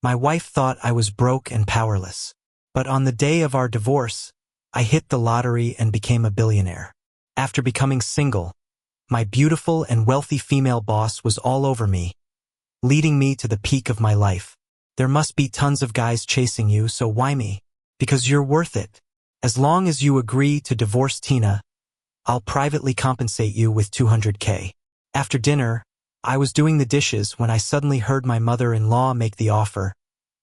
My wife thought I was broke and powerless. But on the day of our divorce, I hit the lottery and became a billionaire. After becoming single, my beautiful and wealthy female boss was all over me, leading me to the peak of my life. There must be tons of guys chasing you, so why me? Because you're worth it. As long as you agree to divorce Tina, I'll privately compensate you with $200K. After dinner, I was doing the dishes when I suddenly heard my mother-in-law make the offer,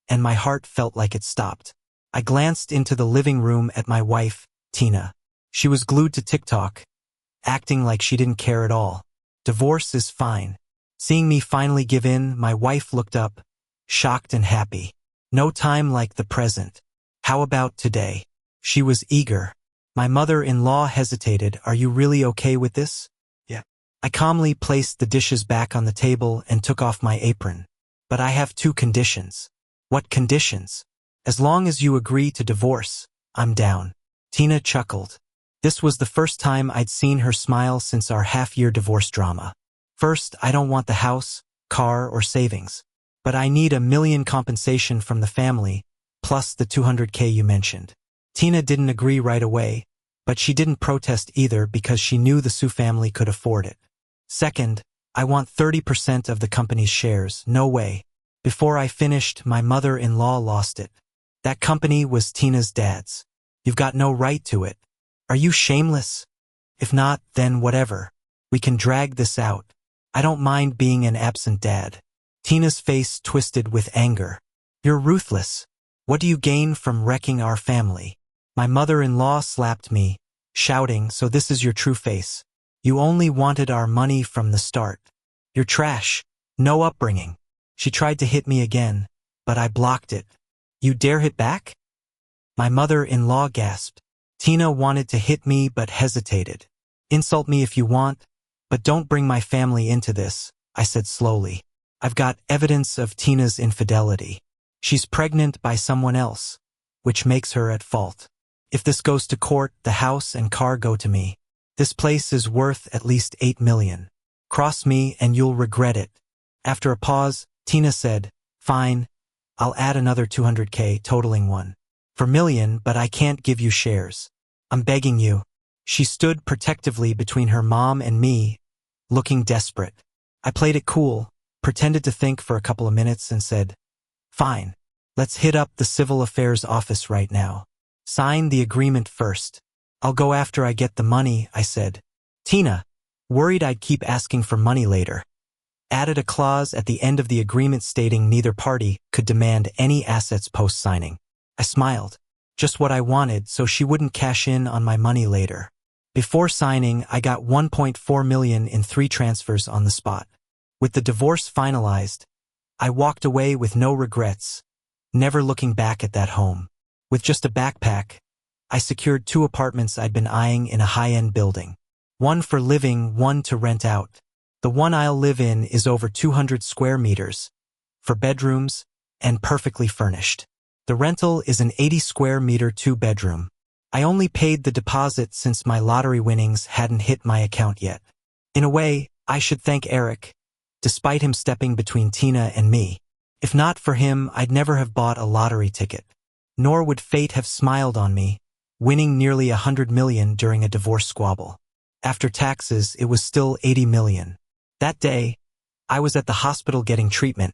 and my heart felt like it stopped. I glanced into the living room at my wife, Tina. She was glued to TikTok, acting like she didn't care at all. Divorce is fine. Seeing me finally give in, my wife looked up, shocked and happy. No time like the present. How about today? She was eager. My mother-in-law hesitated. Are you really okay with this? Yeah. I calmly placed the dishes back on the table and took off my apron. But I have 2 conditions. What conditions? As long as you agree to divorce, I'm down. Tina chuckled. This was the first time I'd seen her smile since our half-year divorce drama. First, I don't want the house, car, or savings. But I need $1 million compensation from the family, plus the $200K you mentioned. Tina didn't agree right away, but she didn't protest either because she knew the Sue family could afford it. Second, I want 30% of the company's shares. No way. Before I finished, my mother-in-law lost it. That company was Tina's dad's. You've got no right to it. Are you shameless? If not, then whatever. We can drag this out. I don't mind being an absent dad. Tina's face twisted with anger. You're ruthless. What do you gain from wrecking our family? My mother-in-law slapped me, shouting, so this is your true face. You only wanted our money from the start. You're trash. No upbringing. She tried to hit me again, but I blocked it. You dare hit back? My mother-in-law gasped. Tina wanted to hit me but hesitated. Insult me if you want, but don't bring my family into this, I said slowly. I've got evidence of Tina's infidelity. She's pregnant by someone else, which makes her at fault. If this goes to court, the house and car go to me. This place is worth at least $8 million. Cross me and you'll regret it. After a pause, Tina said, fine, I'll add another $200K, totaling $1 million, but I can't give you shares. I'm begging you. She stood protectively between her mom and me, looking desperate. I played it cool, pretended to think for a couple of minutes and said, fine, let's hit up the civil affairs office right now. Sign the agreement first. I'll go after I get the money, I said. Tina, worried I'd keep asking for money later, added a clause at the end of the agreement stating neither party could demand any assets post-signing. I smiled. Just what I wanted, so she wouldn't cash in on my money later. Before signing, I got $1.4 million in 3 transfers on the spot. With the divorce finalized, I walked away with no regrets, never looking back at that home. With just a backpack, I secured 2 apartments I'd been eyeing in a high-end building. One for living, one to rent out. The one I'll live in is over 200 square meters, for bedrooms, and perfectly furnished. The rental is an 80 square meter 2-bedroom. I only paid the deposit since my lottery winnings hadn't hit my account yet. In a way, I should thank Eric, despite him stepping between Tina and me. If not for him, I'd never have bought a lottery ticket. Nor would fate have smiled on me, winning nearly $100 million during a divorce squabble. After taxes, it was still $80 million. That day, I was at the hospital getting treatment,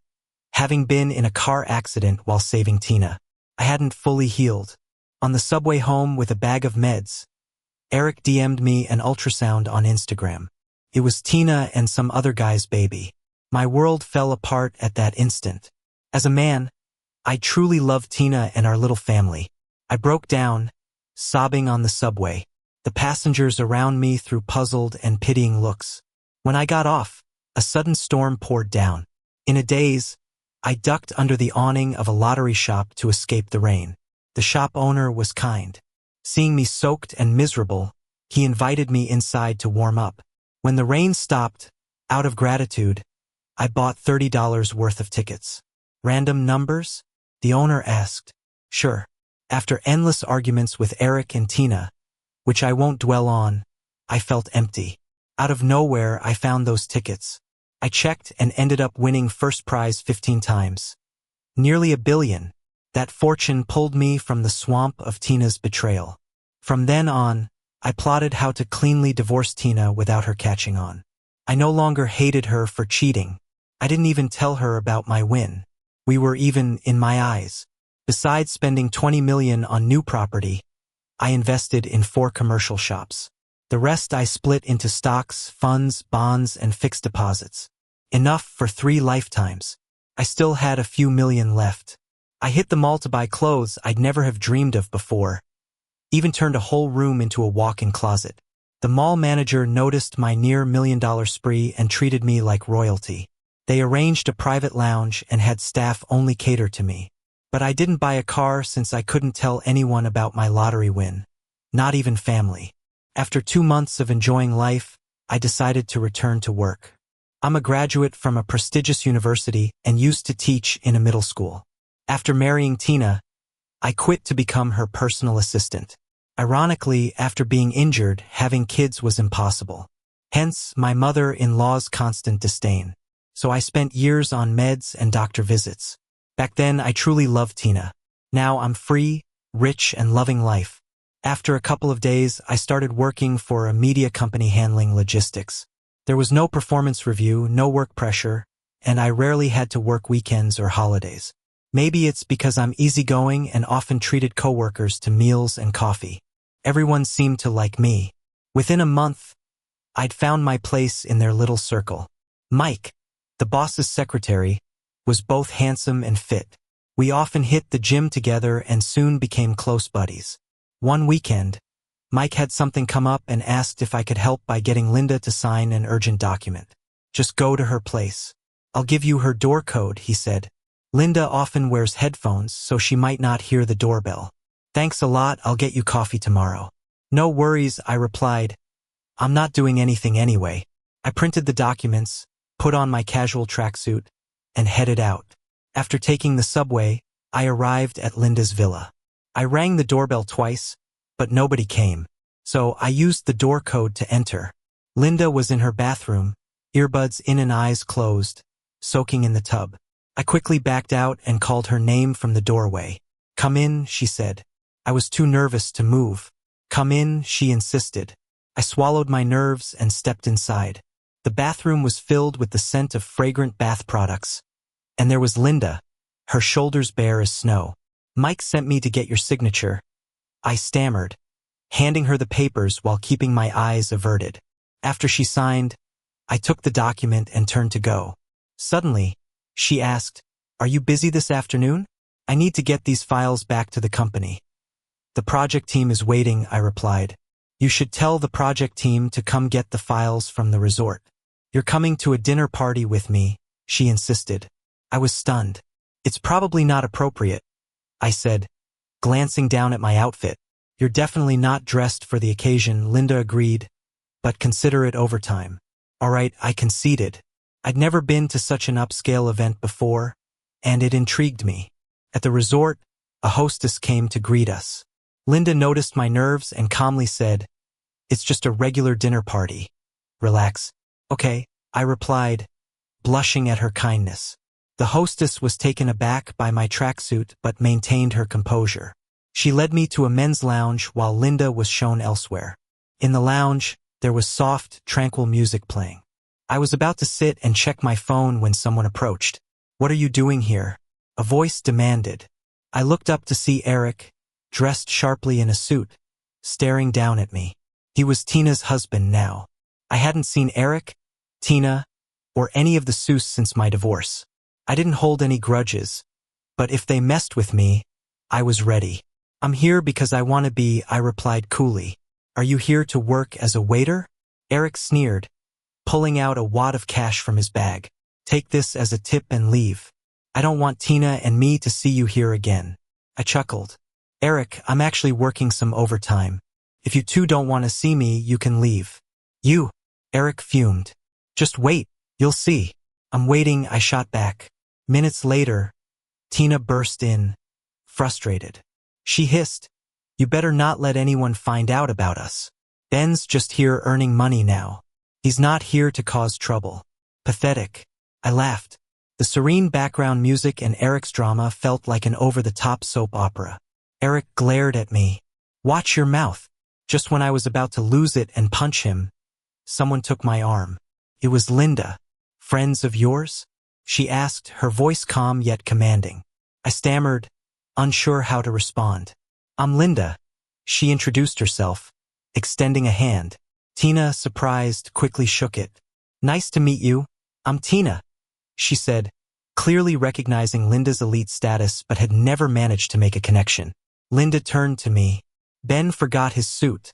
having been in a car accident while saving Tina. I hadn't fully healed. On the subway home with a bag of meds, Eric DM'd me an ultrasound on Instagram. It was Tina and some other guy's baby. My world fell apart at that instant. As a man, I truly loved Tina and our little family. I broke down, sobbing on the subway. The passengers around me threw puzzled and pitying looks. When I got off, a sudden storm poured down. In a daze, I ducked under the awning of a lottery shop to escape the rain. The shop owner was kind. Seeing me soaked and miserable, he invited me inside to warm up. When the rain stopped, out of gratitude, I bought $30 worth of tickets. Random numbers? The owner asked. Sure. After endless arguments with Eric and Tina, which I won't dwell on, I felt empty. Out of nowhere, I found those tickets. I checked and ended up winning first prize 15 times. Nearly $1 billion. That fortune pulled me from the swamp of Tina's betrayal. From then on, I plotted how to cleanly divorce Tina without her catching on. I no longer hated her for cheating. I didn't even tell her about my win. We were even in my eyes. Besides spending $20 million on new property, I invested in 4 commercial shops. The rest I split into stocks, funds, bonds, and fixed deposits. Enough for 3 lifetimes. I still had a few million left. I hit the mall to buy clothes I'd never have dreamed of before. Even turned a whole room into a walk-in closet. The mall manager noticed my near $1 million spree and treated me like royalty. They arranged a private lounge and had staff only cater to me. But I didn't buy a car since I couldn't tell anyone about my lottery win. Not even family. After 2 months of enjoying life, I decided to return to work. I'm a graduate from a prestigious university and used to teach in a middle school. After marrying Tina, I quit to become her personal assistant. Ironically, after being injured, having kids was impossible. Hence, my mother-in-law's constant disdain. So I spent years on meds and doctor visits. Back then, I truly loved Tina. Now I'm free, rich, and loving life. After a couple of days, I started working for a media company handling logistics. There was no performance review, no work pressure, and I rarely had to work weekends or holidays. Maybe it's because I'm easygoing and often treated coworkers to meals and coffee. Everyone seemed to like me. Within a month, I'd found my place in their little circle. Mike, the boss's secretary, was both handsome and fit. We often hit the gym together and soon became close buddies. One weekend, Mike had something come up and asked if I could help by getting Linda to sign an urgent document. Just go to her place. I'll give you her door code, he said. Linda often wears headphones, so she might not hear the doorbell. Thanks a lot, I'll get you coffee tomorrow. No worries, I replied. I'm not doing anything anyway. I printed the documents, put on my casual tracksuit, and headed out. After taking the subway, I arrived at Linda's villa. I rang the doorbell twice, but nobody came, so I used the door code to enter. Linda was in her bathroom, earbuds in and eyes closed, soaking in the tub. I quickly backed out and called her name from the doorway. Come in, she said. I was too nervous to move. Come in, she insisted. I swallowed my nerves and stepped inside. The bathroom was filled with the scent of fragrant bath products. And there was Linda, her shoulders bare as snow. Mike sent me to get your signature. I stammered, handing her the papers while keeping my eyes averted. After she signed, I took the document and turned to go. Suddenly, she asked, "Are you busy this afternoon? I need to get these files back to the company." "The project team is waiting," I replied. "You should tell the project team to come get the files from the resort." "You're coming to a dinner party with me," she insisted. I was stunned. "It's probably not appropriate," I said, glancing down at my outfit. "You're definitely not dressed for the occasion," Linda agreed, "but consider it overtime." All right, I conceded. I'd never been to such an upscale event before, and it intrigued me. At the resort, a hostess came to greet us. Linda noticed my nerves and calmly said, "It's just a regular dinner party. Relax." "Okay," I replied, blushing at her kindness. The hostess was taken aback by my tracksuit but maintained her composure. She led me to a men's lounge while Linda was shown elsewhere. In the lounge, there was soft, tranquil music playing. I was about to sit and check my phone when someone approached. "What are you doing here?" a voice demanded. I looked up to see Eric, dressed sharply in a suit, staring down at me. He was Tina's husband now. I hadn't seen Eric, Tina, or any of the Seuss since my divorce. I didn't hold any grudges, but if they messed with me, I was ready. "I'm here because I want to be," I replied coolly. "Are you here to work as a waiter?" Eric sneered, pulling out a wad of cash from his bag. "Take this as a tip and leave. I don't want Tina and me to see you here again." I chuckled. "Eric, I'm actually working some overtime. If you two don't want to see me, you can leave." "You," Eric fumed. "Just wait, you'll see." "I'm waiting," I shot back. Minutes later, Tina burst in, frustrated. She hissed, "You better not let anyone find out about us. Ben's just here earning money now. He's not here to cause trouble." Pathetic. I laughed. The serene background music and Eric's drama felt like an over-the-top soap opera. Eric glared at me. "Watch your mouth." Just when I was about to lose it and punch him, someone took my arm. It was Linda. "Friends of yours?" she asked, her voice calm yet commanding. I stammered, unsure how to respond. "I'm Linda." She introduced herself, extending a hand. Tina, surprised, quickly shook it. "Nice to meet you. I'm Tina," she said, clearly recognizing Linda's elite status but had never managed to make a connection. Linda turned to me. "Ben forgot his suit.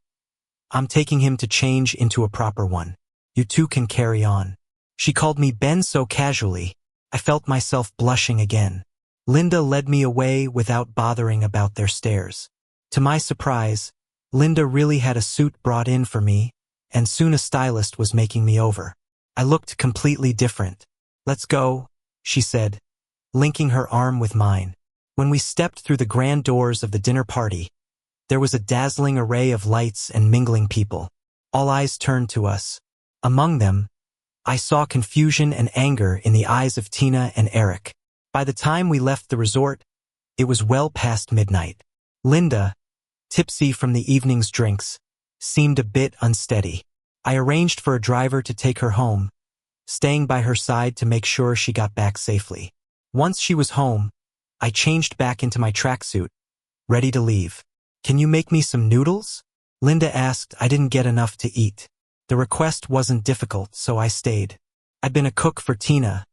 I'm taking him to change into a proper one. You two can carry on." She called me Ben so casually, I felt myself blushing again. Linda led me away without bothering about their stares. To my surprise, Linda really had a suit brought in for me, and soon a stylist was making me over. I looked completely different. "Let's go," she said, linking her arm with mine. When we stepped through the grand doors of the dinner party, there was a dazzling array of lights and mingling people. All eyes turned to us. Among them, I saw confusion and anger in the eyes of Tina and Eric. By the time we left the resort, it was well past midnight. Linda, tipsy from the evening's drinks, seemed a bit unsteady. I arranged for a driver to take her home, staying by her side to make sure she got back safely. Once she was home, I changed back into my tracksuit, ready to leave. "Can you make me some noodles?" Linda asked. I didn't get enough to eat. The request wasn't difficult, so I stayed. I'd been a cook for Tina.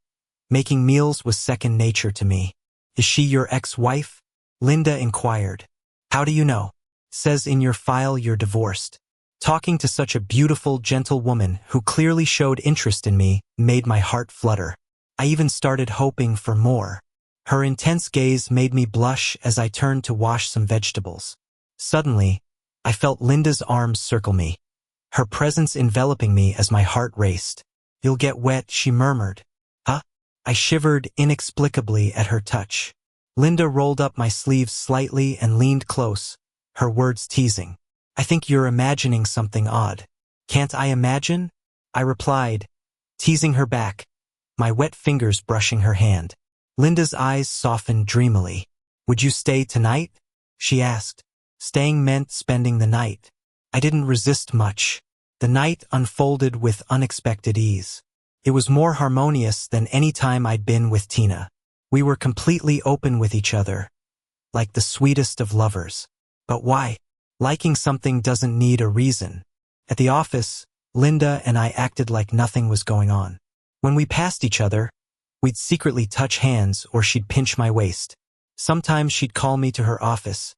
Making meals was second nature to me. "Is she your ex-wife?" Linda inquired. "How do you know?" "Says in your file you're divorced." Talking to such a beautiful, gentle woman who clearly showed interest in me made my heart flutter. I even started hoping for more. Her intense gaze made me blush as I turned to wash some vegetables. Suddenly, I felt Linda's arms circle me, her presence enveloping me as my heart raced. "You'll get wet," she murmured. "Huh?" I shivered inexplicably at her touch. Linda rolled up my sleeves slightly and leaned close, her words teasing. "I think you're imagining something odd." "Can't I imagine?" I replied, teasing her back, my wet fingers brushing her hand. Linda's eyes softened dreamily. "Would you stay tonight?" she asked. Staying meant spending the night. I didn't resist much. The night unfolded with unexpected ease. It was more harmonious than any time I'd been with Tina. We were completely open with each other, like the sweetest of lovers. But why? Liking something doesn't need a reason. At the office, Linda and I acted like nothing was going on. When we passed each other, we'd secretly touch hands or she'd pinch my waist. Sometimes she'd call me to her office,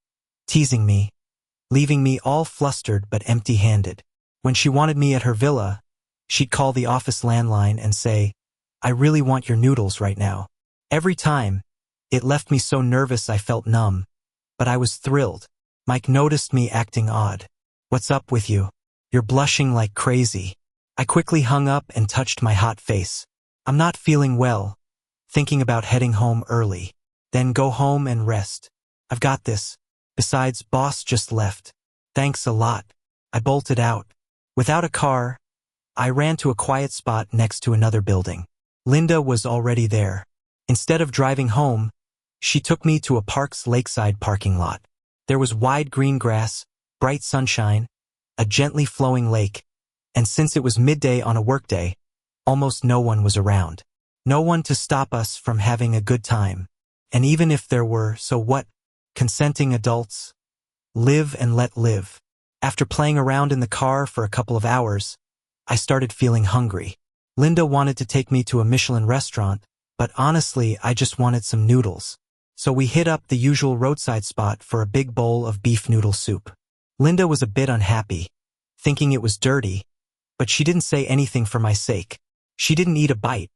teasing me, leaving me all flustered but empty-handed. When she wanted me at her villa, she'd call the office landline and say, "I really want your noodles right now." Every time, it left me so nervous I felt numb, but I was thrilled. Mike noticed me acting odd. "What's up with you? You're blushing like crazy." I quickly hung up and touched my hot face. "I'm not feeling well, thinking about heading home early. Then go home and rest. I've got this. Besides, boss just left." "Thanks a lot." I bolted out. Without a car, I ran to a quiet spot next to another building. Linda was already there. Instead of driving home, she took me to a park's lakeside parking lot. There was wide green grass, bright sunshine, a gently flowing lake, and since it was midday on a workday, almost no one was around. No one to stop us from having a good time. And even if there were, so what? Consenting adults. Live and let live. After playing around in the car for a couple of hours, I started feeling hungry. Linda wanted to take me to a Michelin restaurant, but honestly, I just wanted some noodles. So we hit up the usual roadside spot for a big bowl of beef noodle soup. Linda was a bit unhappy, thinking it was dirty, but she didn't say anything for my sake. She didn't eat a bite,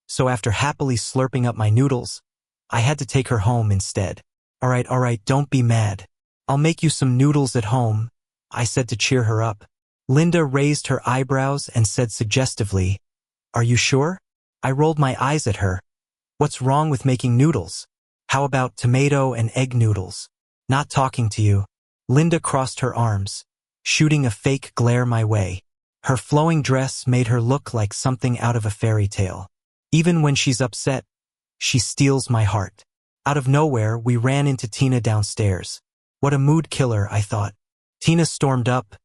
so after happily slurping up my noodles, I had to take her home instead. All right, don't be mad. I'll make you some noodles at home," I said to cheer her up. Linda raised her eyebrows and said suggestively, "Are you sure?" I rolled my eyes at her. "What's wrong with making noodles? How about tomato and egg noodles?" "Not talking to you." Linda crossed her arms, shooting a fake glare my way. Her flowing dress made her look like something out of a fairy tale. Even when she's upset, She steals my heart. Out of nowhere, we ran into Tina downstairs. What a mood killer, I thought. Tina stormed up.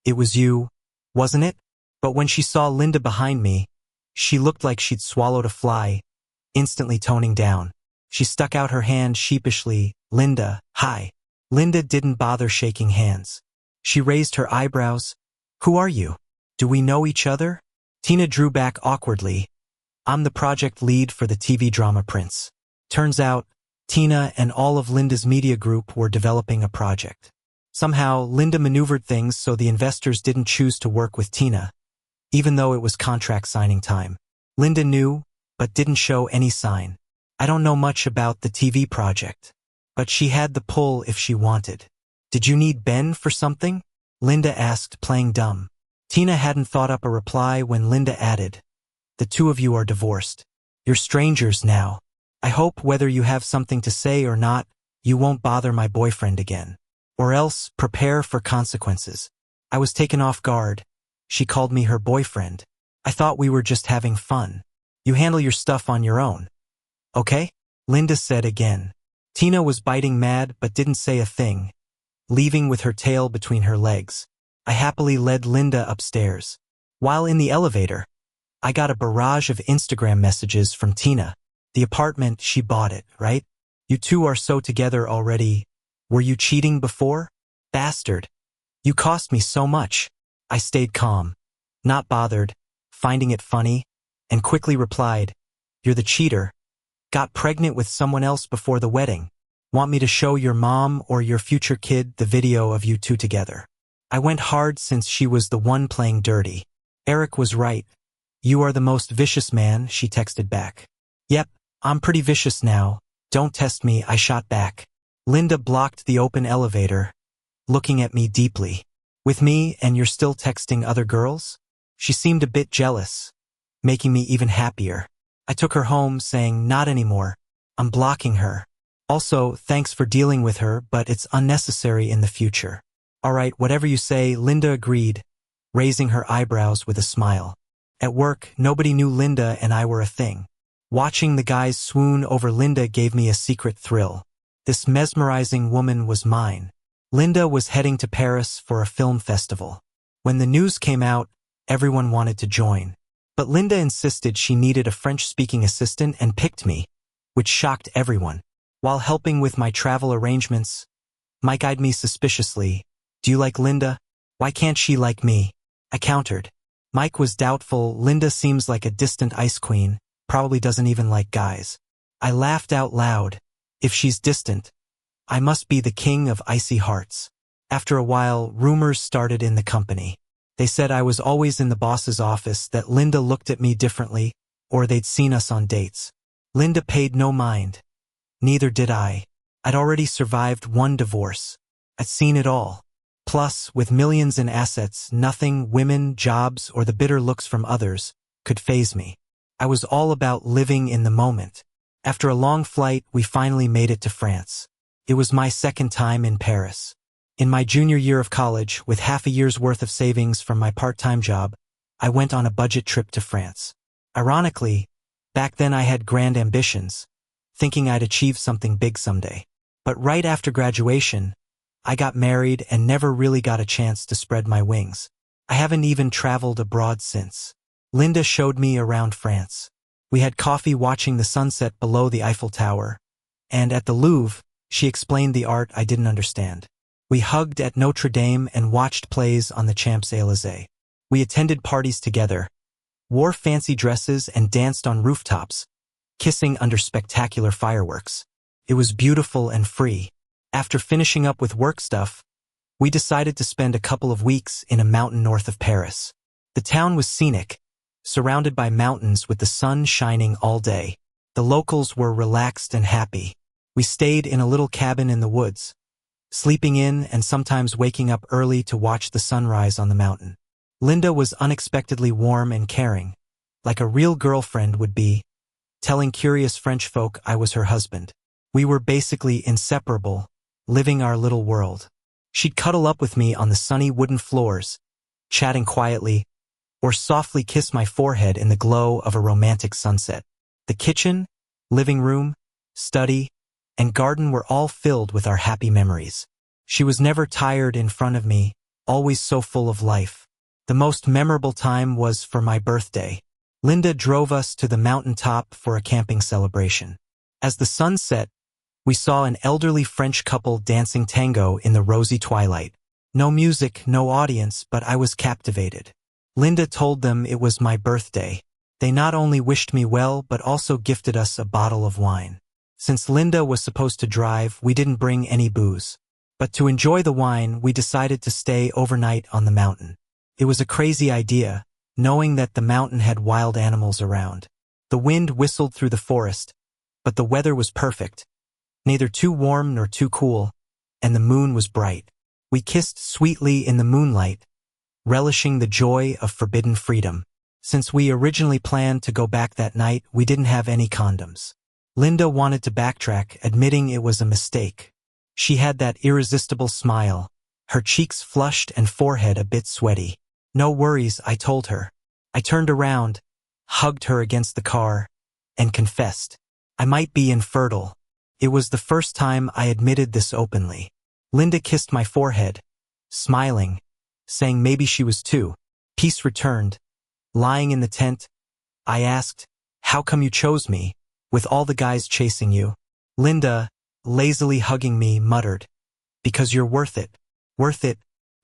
It was you, wasn't it? But when she saw Linda behind me, she looked like she'd swallowed a fly, instantly toning down. She stuck out her hand sheepishly. Linda, hi. Linda didn't bother shaking hands. She raised her eyebrows. Who are you? Do we know each other? Tina drew back awkwardly. I'm the project lead for the TV drama Prince. Turns out, Tina and all of Linda's media group were developing a project. Somehow, Linda maneuvered things so the investors didn't choose to work with Tina, even though it was contract signing time. Linda knew, but didn't show any sign. I don't know much about the TV project, but she had the pull if she wanted. Did you need Ben for something? Linda asked, playing dumb. Tina hadn't thought up a reply when Linda added, the two of you are divorced. You're strangers now. I hope whether you have something to say or not, you won't bother my boyfriend again. Or else, prepare for consequences. I was taken off guard. She called me her boyfriend. I thought we were just having fun. You handle your stuff on your own. Okay? Linda said again. Tina was biting mad but didn't say a thing, leaving with her tail between her legs. I happily led Linda upstairs. While in the elevator, I got a barrage of Instagram messages from Tina. The apartment, she bought it, right? You two are so together already. Were you cheating before? Bastard. You cost me so much. I stayed calm, not bothered, finding it funny, and quickly replied, you're the cheater. Got pregnant with someone else before the wedding. Want me to show your mom or your future kid the video of you two together? I went hard since she was the one playing dirty. Eric was right. You are the most vicious man, she texted back. Yep, I'm pretty vicious now. Don't test me, I shot back. Linda blocked the open elevator, looking at me deeply. With me and you're still texting other girls? She seemed a bit jealous, making me even happier. I took her home saying, not anymore. I'm blocking her. Also, thanks for dealing with her, but it's unnecessary in the future. All right, whatever you say, Linda agreed, raising her eyebrows with a smile. At work, nobody knew Linda and I were a thing. Watching the guys swoon over Linda gave me a secret thrill. This mesmerizing woman was mine. Linda was heading to Paris for a film festival. When the news came out, everyone wanted to join. But Linda insisted she needed a French-speaking assistant and picked me, which shocked everyone. While helping with my travel arrangements, Mike eyed me suspiciously. Do you like Linda? Why can't she like me? I countered. Mike was doubtful. Linda seems like a distant ice queen, probably doesn't even like guys. I laughed out loud. If she's distant, I must be the king of icy hearts. After a while, rumors started in the company. They said I was always in the boss's office, that Linda looked at me differently, or they'd seen us on dates. Linda paid no mind. Neither did I. I'd already survived one divorce. I'd seen it all. Plus, with millions in assets, nothing, women, jobs, or the bitter looks from others, could faze me. I was all about living in the moment. After a long flight, we finally made it to France. It was my second time in Paris. In my junior year of college, with half a year's worth of savings from my part-time job, I went on a budget trip to France. Ironically, back then I had grand ambitions, thinking I'd achieve something big someday. But right after graduation, I got married and never really got a chance to spread my wings. I haven't even traveled abroad since. Linda showed me around France. We had coffee watching the sunset below the Eiffel Tower, and at the Louvre, she explained the art I didn't understand. We hugged at Notre Dame and watched plays on the Champs-Élysées. We attended parties together, wore fancy dresses and danced on rooftops, kissing under spectacular fireworks. It was beautiful and free. After finishing up with work stuff, we decided to spend a couple of weeks in a mountain north of Paris. The town was scenic, surrounded by mountains with the sun shining all day. The locals were relaxed and happy. We stayed in a little cabin in the woods, sleeping in and sometimes waking up early to watch the sunrise on the mountain. Linda was unexpectedly warm and caring, like a real girlfriend would be, telling curious French folk I was her husband. We were basically inseparable, living our little world. She'd cuddle up with me on the sunny wooden floors, chatting quietly, or softly kiss my forehead in the glow of a romantic sunset. The kitchen, Living room, study, and garden were all filled with our happy memories. She was never tired in front of me, always so full of life. The most memorable time was for my birthday. Linda drove us to the mountaintop for a camping celebration. As the sun set, we saw an elderly French couple dancing tango in the rosy twilight. No music, no audience, but I was captivated. Linda told them it was my birthday. They not only wished me well, but also gifted us a bottle of wine. Since Linda was supposed to drive, we didn't bring any booze. But to enjoy the wine, we decided to stay overnight on the mountain. It was a crazy idea, knowing that the mountain had wild animals around. The wind whistled through the forest, but the weather was perfect, neither too warm nor too cool, and the moon was bright. We kissed sweetly in the moonlight, relishing the joy of forbidden freedom. Since we originally planned to go back that night, we didn't have any condoms. Linda wanted to backtrack, admitting it was a mistake. She had that irresistible smile, her cheeks flushed and forehead a bit sweaty. No worries, I told her. I turned around, hugged her against the car, and confessed. I might be infertile. It was the first time I admitted this openly. Linda kissed my forehead, smiling, saying maybe she was too. Peace returned. Lying in the tent, I asked, "How come you chose me, with all the guys chasing you?" Linda, lazily hugging me, muttered, "Because you're worth it." Worth it.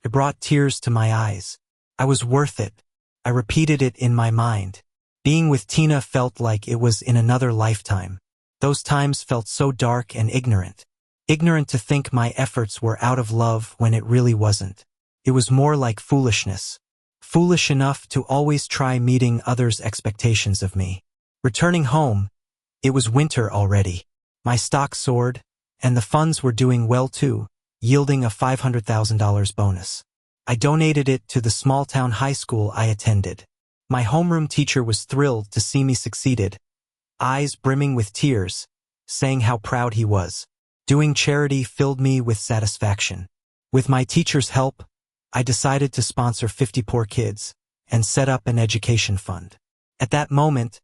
It brought tears to my eyes. I was worth it. I repeated it in my mind. Being with Tina felt like it was in another lifetime. Those times felt so dark and ignorant. Ignorant to think my efforts were out of love when it really wasn't. It was more like foolishness. Foolish enough to always try meeting others' expectations of me. Returning home, it was winter already. My stock soared, and the funds were doing well too, yielding a $500,000 bonus. I donated it to the small-town high school I attended. My homeroom teacher was thrilled to see me succeeded, eyes brimming with tears, saying how proud he was. Doing charity filled me with satisfaction. With my teacher's help, I decided to sponsor 50 poor kids and set up an education fund. At that moment,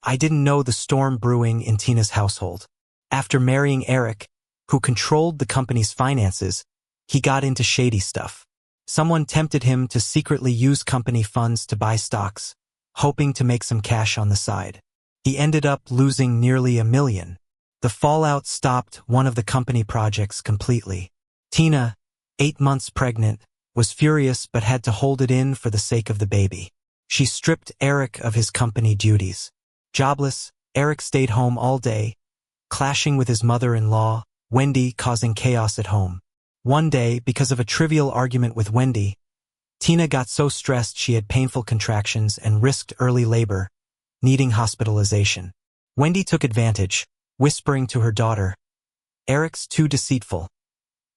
I didn't know the storm brewing in Tina's household. After marrying Eric, who controlled the company's finances, he got into shady stuff. Someone tempted him to secretly use company funds to buy stocks, hoping to make some cash on the side. He ended up losing nearly $1 million. The fallout stopped one of the company projects completely. Tina, 8 months pregnant, was furious but had to hold it in for the sake of the baby. She stripped Eric of his company duties. Jobless, Eric stayed home all day, clashing with his mother-in-law, Wendy, causing chaos at home. One day, because of a trivial argument with Wendy, Tina got so stressed she had painful contractions and risked early labor, needing hospitalization. Wendy took advantage, whispering to her daughter, "Eric's too deceitful.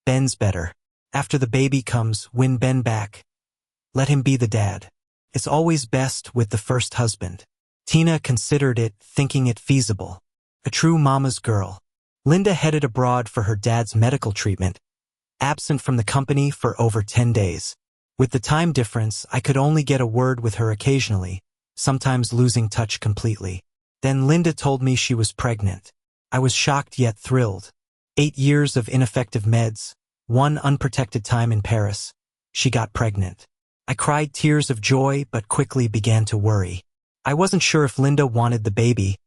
Ben's better. After the baby comes, win Ben back. Let him be the dad. It's always best with the first husband." Tina considered it, thinking it feasible. A true mama's girl. Linda headed abroad for her dad's medical treatment, absent from the company for over 10 days. With the time difference, I could only get a word with her occasionally, sometimes losing touch completely. Then Linda told me she was pregnant. I was shocked yet thrilled. 8 years of ineffective meds, one unprotected time in Paris. She got pregnant. I cried tears of joy but quickly began to worry. I wasn't sure if Linda wanted the baby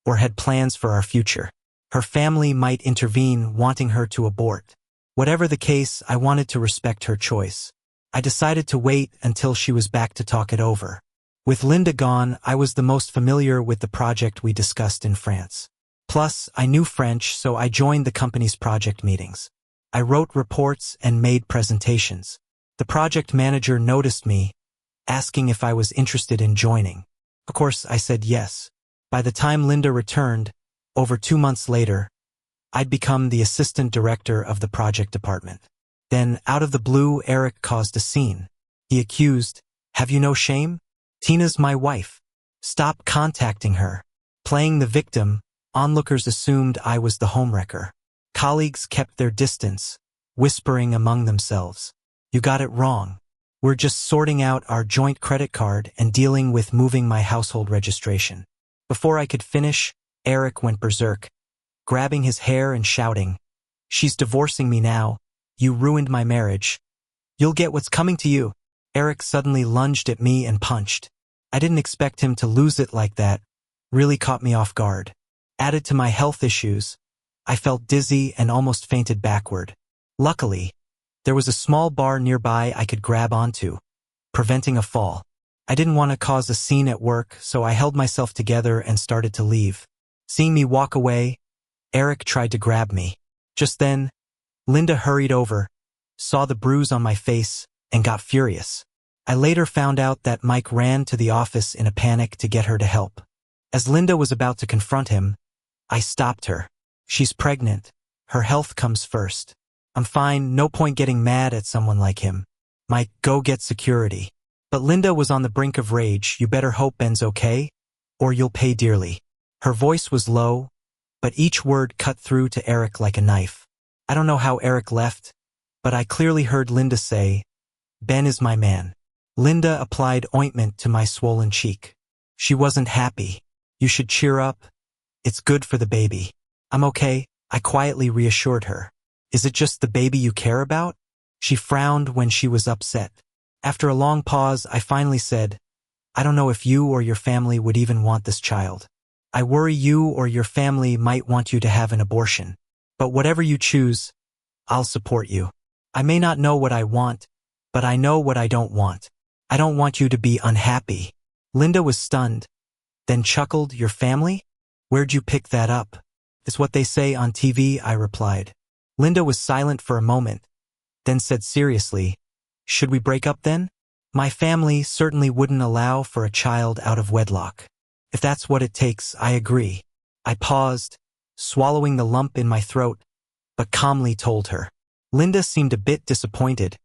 or had plans for our future. Her family might intervene, wanting her to abort. Whatever the case, I wanted to respect her choice. I decided to wait until she was back to talk it over. With Linda gone, I was the most familiar with the project we discussed in France. Plus, I knew French, so I joined the company's project meetings. I wrote reports and made presentations. The project manager noticed me, asking if I was interested in joining. Of course, I said yes. By the time Linda returned, over 2 months later, I'd become the assistant director of the project department. Then, out of the blue, Eric caused a scene. He accused, "Have you no shame? Tina's my wife. Stop contacting her." Playing the victim, onlookers assumed I was the homewrecker. Colleagues kept their distance, whispering among themselves, "You got it wrong. We're just sorting out our joint credit card and dealing with moving my household registration." Before I could finish, Eric went berserk, grabbing his hair and shouting, "She's divorcing me now. You ruined my marriage. You'll get what's coming to you." Eric suddenly lunged at me and punched. I didn't expect him to lose it like that. Really caught me off guard. Added to my health issues, I felt dizzy and almost fainted backward. Luckily, there was a small bar nearby I could grab onto, preventing a fall. I didn't want to cause a scene at work, so I held myself together and started to leave. Seeing me walk away, Eric tried to grab me. Just then, Linda hurried over, saw the bruise on my face, and got furious. I later found out that Mike ran to the office in a panic to get her to help. As Linda was about to confront him, I stopped her. "She's pregnant. Her health comes first. I'm fine, no point getting mad at someone like him. Mike, go get security." But Linda was on the brink of rage. "You better hope Ben's okay, or you'll pay dearly." Her voice was low, but each word cut through to Eric like a knife. I don't know how Eric left, but I clearly heard Linda say, "Ben is my man." Linda applied ointment to my swollen cheek. She wasn't happy. "You should cheer up. It's good for the baby." "I'm okay," I quietly reassured her. "Is it just the baby you care about?" She frowned when she was upset. After a long pause, I finally said, "I don't know if you or your family would even want this child. I worry you or your family might want you to have an abortion. But whatever you choose, I'll support you. I may not know what I want, but I know what I don't want. I don't want you to be unhappy." Linda was stunned, then chuckled, "Your family? Where'd you pick that up?" "It's what they say on TV," I replied. Linda was silent for a moment, then said seriously, "Should we break up then? My family certainly wouldn't allow for a child out of wedlock. If that's what it takes, I agree." I paused, swallowing the lump in my throat, but calmly told her. Linda seemed a bit disappointed,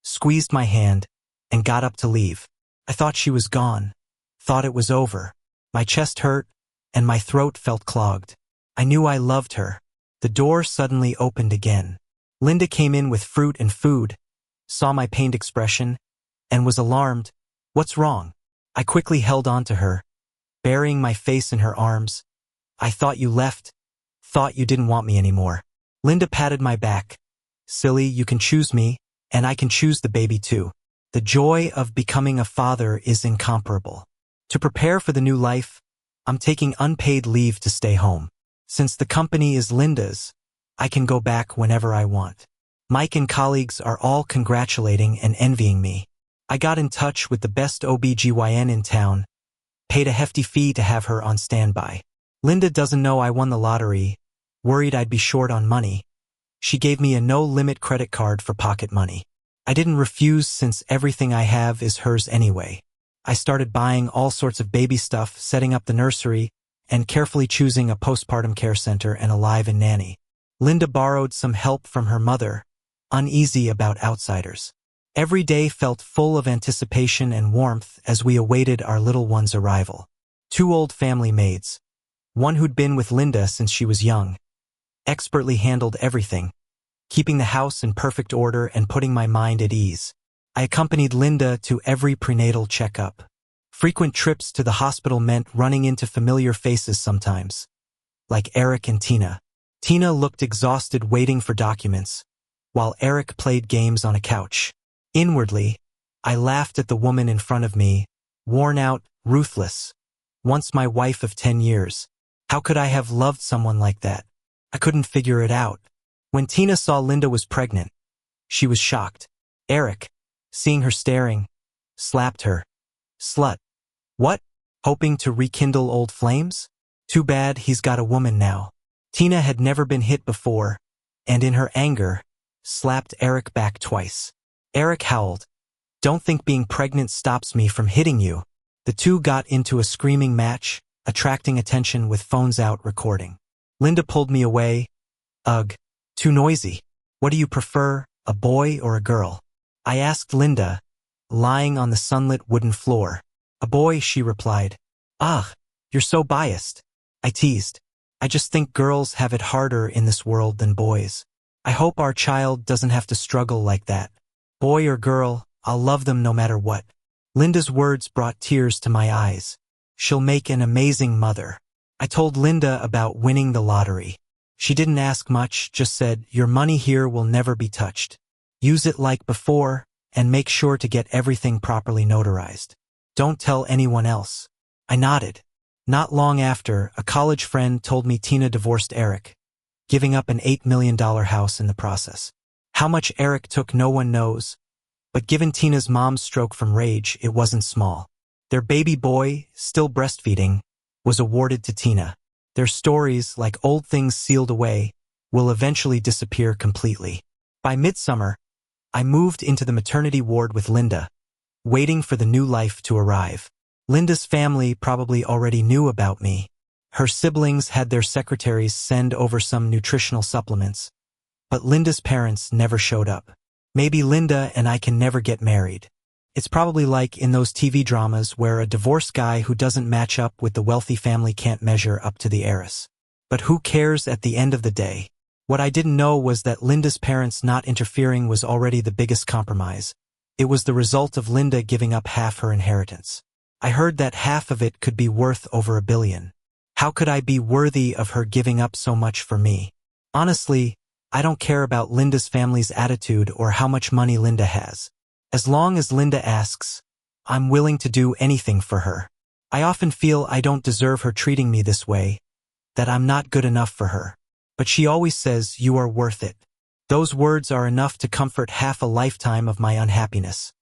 squeezed my hand, and got up to leave. I thought she was gone, thought it was over. My chest hurt, and my throat felt clogged. I knew I loved her. The door suddenly opened again. Linda came in with fruit and food, saw my pained expression, and was alarmed. "What's wrong?" I quickly held on to her, burying my face in her arms. "I thought you left, thought you didn't want me anymore." Linda patted my back. "Silly, you can choose me, and I can choose the baby too. The joy of becoming a father is incomparable. To prepare for the new life, I'm taking unpaid leave to stay home. Since the company is Linda's, I can go back whenever I want. Mike and colleagues are all congratulating and envying me. I got in touch with the best OBGYN in town, paid a hefty fee to have her on standby. Linda doesn't know I won the lottery, worried I'd be short on money. She gave me a no-limit credit card for pocket money. I didn't refuse since everything I have is hers anyway. I started buying all sorts of baby stuff, setting up the nursery, and carefully choosing a postpartum care center and a live-in nanny. Linda borrowed some help from her mother, uneasy about outsiders. Every day felt full of anticipation and warmth as we awaited our little one's arrival. 2 old family maids, one who'd been with Linda since she was young, expertly handled everything, keeping the house in perfect order and putting my mind at ease. I accompanied Linda to every prenatal checkup. Frequent trips to the hospital meant running into familiar faces sometimes, like Eric and Tina. Tina looked exhausted waiting for documents, while Eric played games on a couch. Inwardly, I laughed at the woman in front of me, worn out, ruthless. Once my wife of 10 years. How could I have loved someone like that? I couldn't figure it out. When Tina saw Linda was pregnant, she was shocked. Eric, seeing her staring, slapped her. "Slut." "What? Hoping to rekindle old flames? Too bad he's got a woman now." Tina had never been hit before, and in her anger, slapped Eric back twice. Eric howled. "Don't think being pregnant stops me from hitting you." The two got into a screaming match, attracting attention with phones out recording. Linda pulled me away. "Ugh, too noisy. What do you prefer, a boy or a girl?" I asked Linda, lying on the sunlit wooden floor. "A boy," she replied. "Ugh, you're so biased." I teased. "I just think girls have it harder in this world than boys. I hope our child doesn't have to struggle like that. Boy or girl, I'll love them no matter what." Linda's words brought tears to my eyes. "She'll make an amazing mother." I told Linda about winning the lottery. She didn't ask much, just said, "Your money here will never be touched. Use it like before, and make sure to get everything properly notarized. Don't tell anyone else." I nodded. Not long after, a college friend told me Tina divorced Eric, giving up an $8 million house in the process. How much Eric took no one knows, but given Tina's mom's stroke from rage, it wasn't small. Their baby boy, still breastfeeding, was awarded to Tina. Their stories, like old things sealed away, will eventually disappear completely. By midsummer, I moved into the maternity ward with Linda, waiting for the new life to arrive. Linda's family probably already knew about me. Her siblings had their secretaries send over some nutritional supplements, but Linda's parents never showed up. Maybe Linda and I can never get married. It's probably like in those TV dramas where a divorced guy who doesn't match up with the wealthy family can't measure up to the heiress. But who cares at the end of the day? What I didn't know was that Linda's parents not interfering was already the biggest compromise. It was the result of Linda giving up half her inheritance. I heard that half of it could be worth over $1 billion. How could I be worthy of her giving up so much for me? Honestly, I don't care about Linda's family's attitude or how much money Linda has. As long as Linda asks, I'm willing to do anything for her. I often feel I don't deserve her treating me this way, that I'm not good enough for her. But she always says, "You are worth it." Those words are enough to comfort half a lifetime of my unhappiness.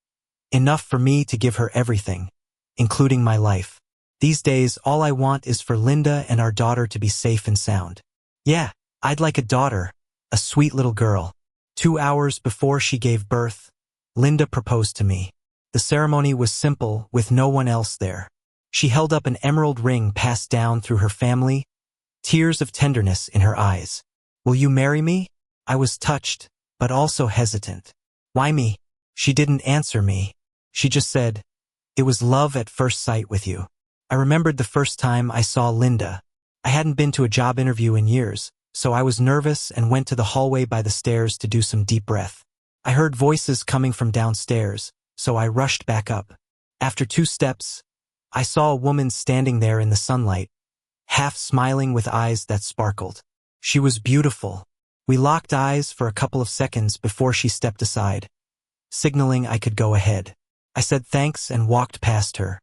Enough for me to give her everything, including my life. These days, all I want is for Linda and our daughter to be safe and sound. Yeah, I'd like a daughter, a sweet little girl. 2 hours before she gave birth, Linda proposed to me. The ceremony was simple, with no one else there. She held up an emerald ring passed down through her family, tears of tenderness in her eyes. "Will you marry me?" I was touched, but also hesitant. "Why me?" She didn't answer me. She just said, "It was love at first sight with you." I remembered the first time I saw Linda. I hadn't been to a job interview in years, so I was nervous and went to the hallway by the stairs to do some deep breath. I heard voices coming from downstairs, so I rushed back up. After 2 steps, I saw a woman standing there in the sunlight, half smiling with eyes that sparkled. She was beautiful. We locked eyes for a couple of seconds before she stepped aside, signaling I could go ahead. I said thanks and walked past her.